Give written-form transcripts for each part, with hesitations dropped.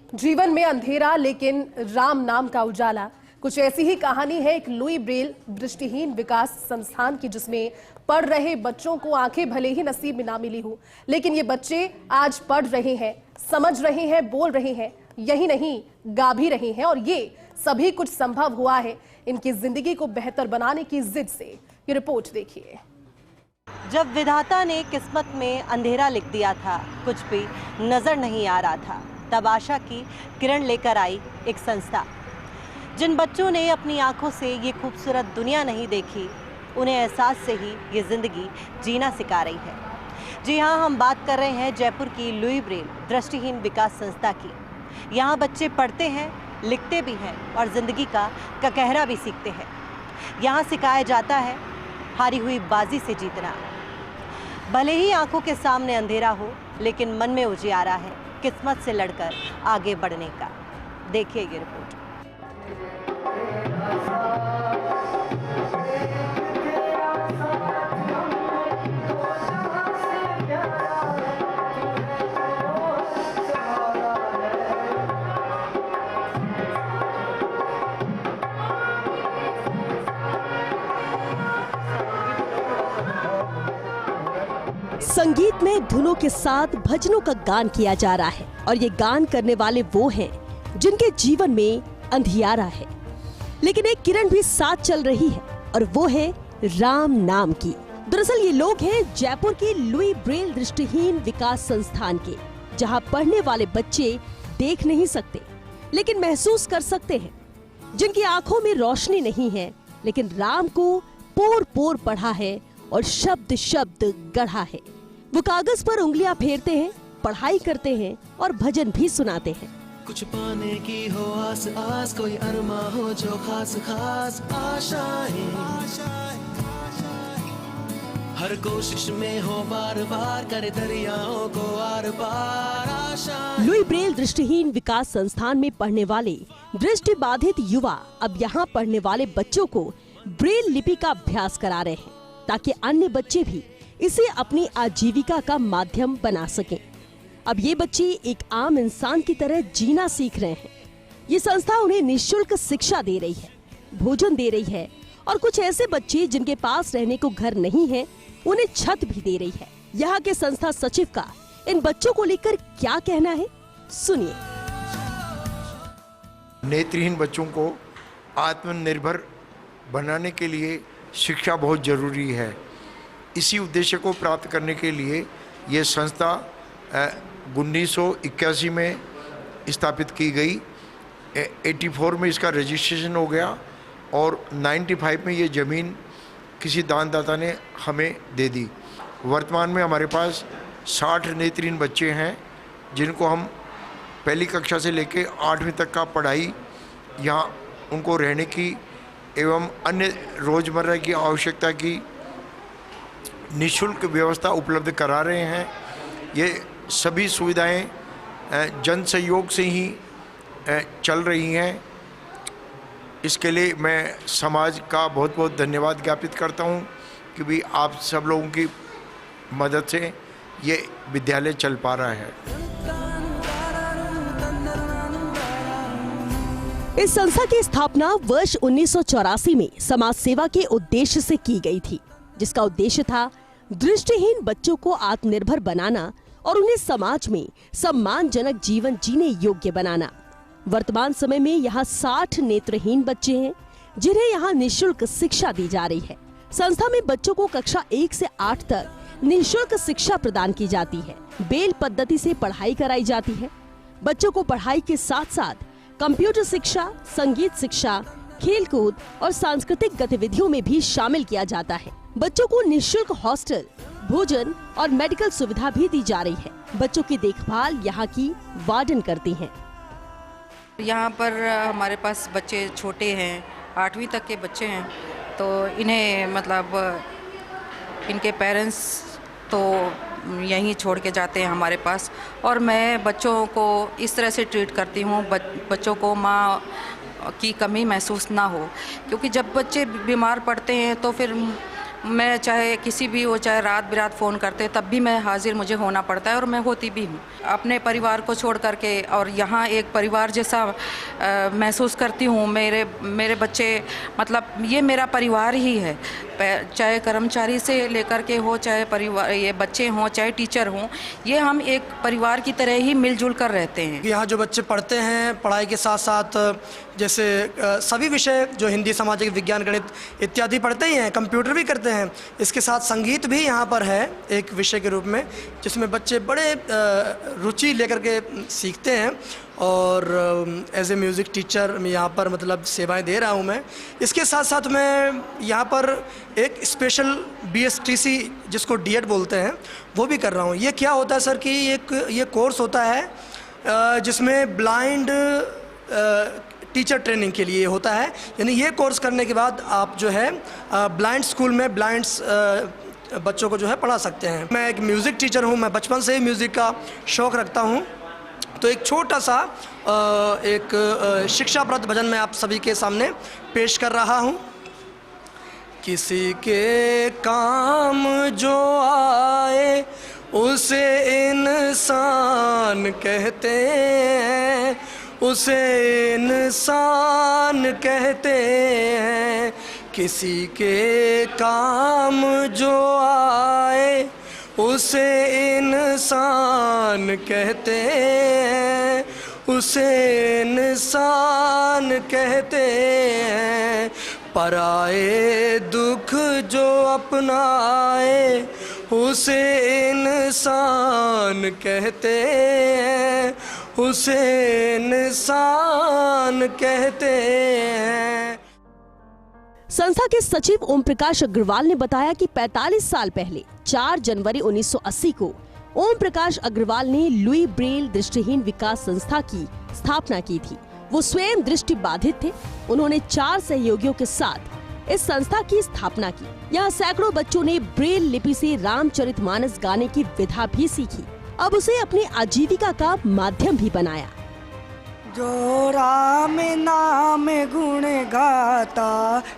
जीवन में अंधेरा लेकिन राम नाम का उजाला। कुछ ऐसी ही कहानी है एक लुई ब्रेल दृष्टिहीन विकास संस्थान की, जिसमें पढ़ रहे बच्चों को आंखें भले ही नसीब में ना मिली हो, लेकिन ये बच्चे आज पढ़ रहे हैं, समझ रहे हैं, बोल रहे हैं, यही नहीं गा भी रहे हैं। और ये सभी कुछ संभव हुआ है इनकी जिंदगी को बेहतर बनाने की जिद से। ये रिपोर्ट देखिए। जब विधाता ने किस्मत में अंधेरा लिख दिया था, कुछ भी नजर नहीं आ रहा था, तब आशा की किरण लेकर आई एक संस्था। जिन बच्चों ने अपनी आंखों से ये खूबसूरत दुनिया नहीं देखी, उन्हें एहसास से ही ये जिंदगी जीना सिखा रही है। जी हाँ, हम बात कर रहे हैं जयपुर की लुई ब्रेल दृष्टिहीन विकास संस्था की। यहाँ बच्चे पढ़ते हैं, लिखते भी हैं और जिंदगी का ककहरा भी सीखते हैं। यहाँ सिखाया जाता है हारी हुई बाजी से जीतना। भले ही आंखों के सामने अंधेरा हो, लेकिन मन में उजियारा है किस्मत से लड़कर आगे बढ़ने का। देखिए ये रिपोर्ट। संगीत में धुनों के साथ भजनों का गान किया जा रहा है और ये गान करने वाले वो हैं जिनके जीवन में अंधियारा है, लेकिन एक किरण भी साथ चल रही है और वो है राम नाम की। दरअसल ये लोग हैं जयपुर की लुई ब्रेल दृष्टिहीन विकास संस्थान के, जहां पढ़ने वाले बच्चे देख नहीं सकते लेकिन महसूस कर सकते हैं, जिनकी आंखों में रोशनी नहीं है लेकिन राम को पोर पोर पढ़ा है और शब्द शब्द गढ़ा है। वो कागज पर उंगलियां फेरते हैं, पढ़ाई करते हैं और भजन भी सुनाते हैं। कुछ पाने की हो आस आस, कोई अरमा हो जो खास खास आशाएं, हर कोशिश में हो बार बार, करे दरियाओं को आर पार आशाएं। लुई ब्रेल दृष्टिहीन विकास संस्थान में पढ़ने वाले दृष्टि बाधित युवा अब यहाँ पढ़ने वाले बच्चों को ब्रेल लिपि का अभ्यास करा रहे हैं, ताकि अन्य बच्चे भी इसे अपनी आजीविका का माध्यम बना सकें। अब ये बच्चे एक आम इंसान की तरह जीना सीख रहे हैं। ये संस्था उन्हें निःशुल्क शिक्षा दे रही है, भोजन दे रही है और कुछ ऐसे बच्चे जिनके पास रहने को घर नहीं है, उन्हें छत भी दे रही है। यहाँ के संस्था सचिव का इन बच्चों को लेकर क्या कहना है, सुनिए। नेत्रहीन बच्चों को आत्मनिर्भर बनाने के लिए शिक्षा बहुत जरूरी है। इसी उद्देश्य को प्राप्त करने के लिए ये संस्था 1981 में स्थापित की गई। 84 में इसका रजिस्ट्रेशन हो गया और 95 में ये ज़मीन किसी दानदाता ने हमें दे दी। वर्तमान में हमारे पास 60 नेत्रहीन बच्चे हैं, जिनको हम पहली कक्षा से लेकर 8वीं तक का पढ़ाई, यहाँ उनको रहने की एवं अन्य रोज़मर्रा की आवश्यकता की निःशुल्क व्यवस्था उपलब्ध करा रहे हैं। ये सभी सुविधाएं जन सहयोग से ही चल रही हैं। इसके लिए मैं समाज का बहुत बहुत धन्यवाद ज्ञापित करता हूं कि भी आप सब लोगों की मदद से ये विद्यालय चल पा रहा है। इस संस्था की स्थापना वर्ष 1984 में समाज सेवा के उद्देश्य से की गई थी, जिसका उद्देश्य था दृष्टिहीन बच्चों को आत्मनिर्भर बनाना और उन्हें समाज में सम्मानजनक जीवन जीने योग्य बनाना। वर्तमान समय में यहाँ 60 नेत्रहीन बच्चे हैं, जिन्हें यहाँ निःशुल्क शिक्षा दी जा रही है। संस्था में बच्चों को कक्षा 1 से 8 तक निःशुल्क शिक्षा प्रदान की जाती है। बेल पद्धति से पढ़ाई कराई जाती है। बच्चों को पढ़ाई के साथ साथ कंप्यूटर शिक्षा, संगीत शिक्षा, खेलकूद और सांस्कृतिक गतिविधियों में भी शामिल किया जाता है। बच्चों को निःशुल्क हॉस्टल, भोजन और मेडिकल सुविधा भी दी जा रही है। बच्चों की देखभाल यहाँ की वार्डन करती हैं। यहाँ पर हमारे पास बच्चे छोटे हैं, 8वीं तक के बच्चे हैं, तो इन्हें मतलब इनके पेरेंट्स तो यहीं छोड़ के जाते हैं हमारे पास, और मैं बच्चों को इस तरह से ट्रीट करती हूँ बच्चों को माँ की कमी महसूस ना हो, क्योंकि जब बच्चे बीमार पड़ते हैं तो फिर मैं चाहे किसी भी हो, चाहे रात बिरात फ़ोन करते तब भी मैं हाजिर मुझे होना पड़ता है, और मैं होती भी हूँ। अपने परिवार को छोड़ करके और यहाँ एक परिवार जैसा महसूस करती हूँ। मेरे बच्चे मतलब ये मेरा परिवार ही है, चाहे कर्मचारी से लेकर के हो, चाहे परिवार ये बच्चे हों, चाहे टीचर हों, ये हम एक परिवार की तरह ही मिलजुल कर रहते हैं। यहाँ जो बच्चे पढ़ते हैं, पढ़ाई के साथ साथ जैसे सभी विषय जो हिंदी, सामाजिक विज्ञान, गणित इत्यादि पढ़ते ही हैं, कंप्यूटर भी करते हैं। इसके साथ संगीत भी यहाँ पर है एक विषय के रूप में, जिसमें बच्चे बड़े रुचि लेकर के सीखते हैं। और एज ए म्यूज़िक टीचर मैं यहाँ पर मतलब सेवाएं दे रहा हूँ मैं। इसके साथ साथ मैं यहाँ पर एक स्पेशल BSTC जिसको D.Ed बोलते हैं वो भी कर रहा हूँ। ये क्या होता है सर कि ये कोर्स होता है जिसमें ब्लाइंड टीचर ट्रेनिंग के लिए होता है। यानी ये कोर्स करने के बाद आप जो है ब्लाइंड स्कूल में ब्लाइंड्स बच्चों को जो है पढ़ा सकते हैं। मैं एक म्यूज़िक टीचर हूँ, मैं बचपन से ही म्यूज़िक का शौक़ रखता हूँ। तो एक छोटा सा एक शिक्षाप्रद भजन मैं आप सभी के सामने पेश कर रहा हूँ। किसी के काम जो आए उसे इंसान कहते हैं, उसे इंसान कहते हैं। किसी के काम जो आए उसे इंसान कहते हैं, उसे इंसान कहते हैं। पराए दुख जो अपनाए उसे इंसान कहते हैं, उसे इंसान कहते हैं। संस्था के सचिव ओम प्रकाश अग्रवाल ने बताया कि 45 साल पहले 4 जनवरी 1980 को ओम प्रकाश अग्रवाल ने लुई ब्रेल दृष्टिहीन विकास संस्था की स्थापना की थी। वो स्वयं दृष्टि बाधित थे। उन्होंने 4 सहयोगियों के साथ इस संस्था की स्थापना की। यहाँ सैकड़ों बच्चों ने ब्रेल लिपि से रामचरितमानस गाने की विधा भी सीखी। अब उसे अपनी आजीविका का माध्यम भी बनाया। जो राम नाम गुण गाता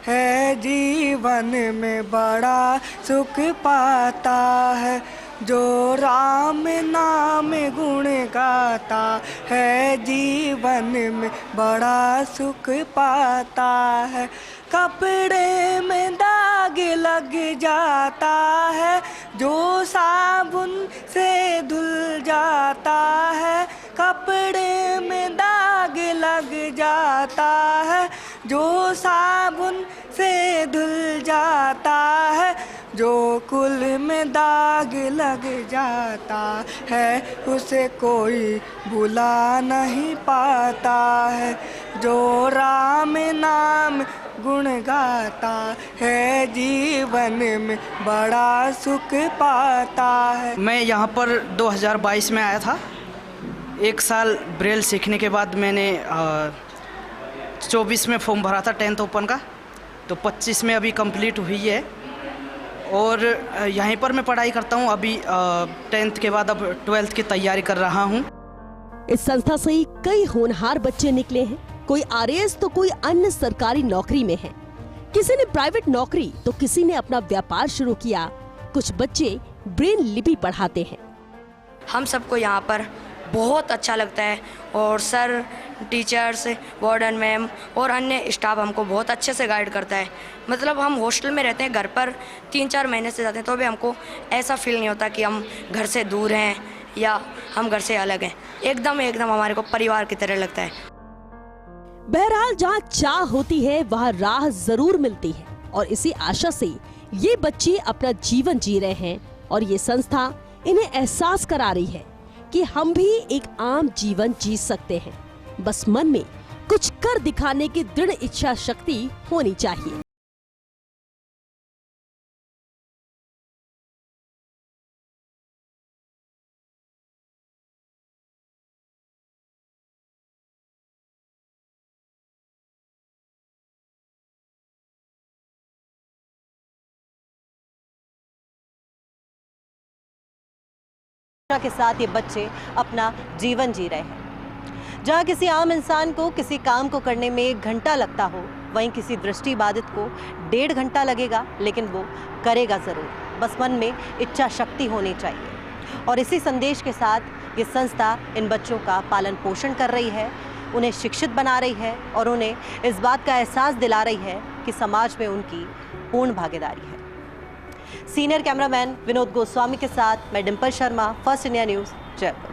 है जीवन में बड़ा सुख पाता है। जो राम नाम गुण गाता है जीवन में बड़ा सुख पाता है। कपड़े में दाग लग जाता है जो साबुन से धुल जाता है। कपड़े में दाग लग जाता है जो साबुन से धुल जाता है। जो कुल में दाग लग जाता है उसे कोई भुला नहीं पाता है। जो राम नाम गुण गाता है जीवन में बड़ा सुख पाता है। मैं यहाँ पर 2022 में आया था। 1 साल ब्रेल सीखने के बाद मैंने 24 में फॉर्म भरा था 10th ओपन का, तो 25 में अभी कंप्लीट हुई है। और यहीं पर मैं पढ़ाई करता हूँ। अभी 10th के बाद अब 12th की तैयारी कर रहा हूँ। इस संस्था से कई होनहार बच्चे निकले हैं। कोई RAS तो कोई अन्य सरकारी नौकरी में है। किसी ने प्राइवेट नौकरी तो किसी ने अपना व्यापार शुरू किया। कुछ बच्चे ब्रेल लिपि पढ़ाते हैं। हम सबको यहाँ पर बहुत अच्छा लगता है और सर, टीचर्स, वार्डन मैम और अन्य स्टाफ हमको बहुत अच्छे से गाइड करता है। मतलब हम हॉस्टल में रहते हैं, घर पर 3-4 महीने से जाते हैं, तो भी हमको ऐसा फील नहीं होता कि हम घर से दूर हैं या हम घर से अलग हैं। एकदम हमारे को परिवार की तरह लगता है। बहरहाल जहाँ चाह होती है वहाँ राह जरूर मिलती है, और इसी आशा से ये बच्चे अपना जीवन जी रहे हैं। और ये संस्था इन्हें एहसास करा रही है कि हम भी एक आम जीवन जी सकते हैं। बस मन में कुछ कर दिखाने की दृढ़ इच्छा शक्ति होनी चाहिए। के साथ ये बच्चे अपना जीवन जी रहे हैं। जहाँ किसी आम इंसान को किसी काम को करने में 1 घंटा लगता हो, वहीं किसी दृष्टि बाधित को 1.5 घंटा लगेगा, लेकिन वो करेगा ज़रूर। बस मन में इच्छा शक्ति होनी चाहिए। और इसी संदेश के साथ ये संस्था इन बच्चों का पालन पोषण कर रही है, उन्हें शिक्षित बना रही है और उन्हें इस बात का एहसास दिला रही है कि समाज में उनकी पूर्ण भागीदारी है। सीनियर कैमरामैन विनोद गोस्वामी के साथ मैं Dimple Sharma, first India news, Jaipur.